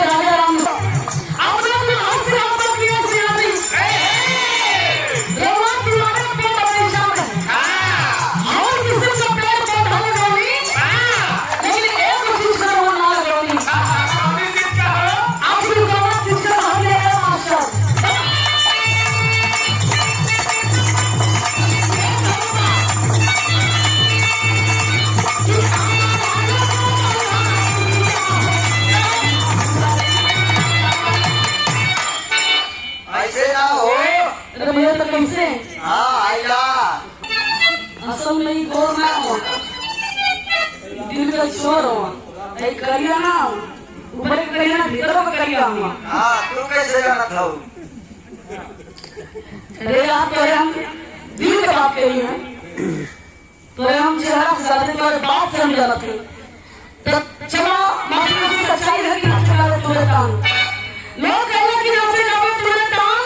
राजा राम कैसे असल में ही गोर ना हो दिल का चोर हो करिया ना ऊपर करिया ना भीतर का करिया हुआ तू कैसे जाना था अरे आप तो हम दिल के बात कही है तो हम चेहरा साथ में बात समझा थे तो चलो मात्र की सच्चाई है कि चला रहे तुम्हारे काम लोग कहते कि हमसे जावे तुम्हारे काम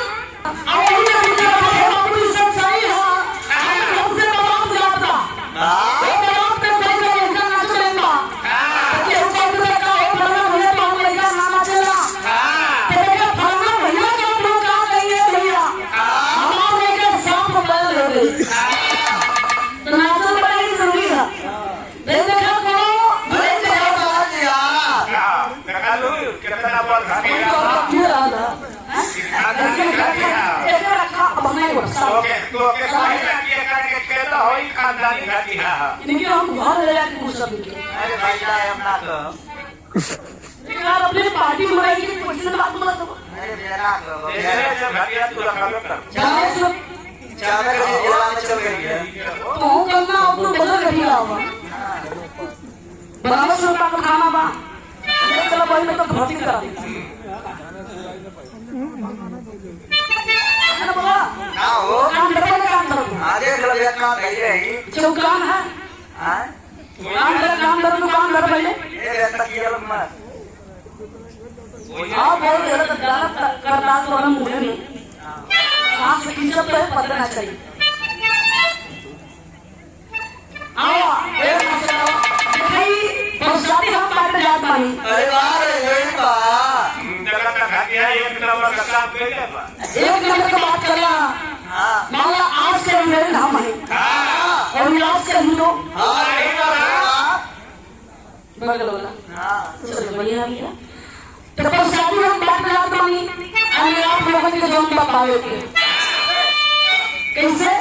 और अपने पार्टी खाना बा चलो भाई तो भर्ती करा चौकान है काम करो दुकान कर पहले आप बहुत गलत करता तो हम मुझे नहीं आप से किसी पे पता ना चाहिए आओ शादी हम बात जात पानी एक नंबर का बात करना माला आज के मेरे नाम है और आज के हिंदू बगल वाला चलो बढ़िया भैया तो शादी हम बात जात पानी हम आप लोगों के जोन बताओगे कैसे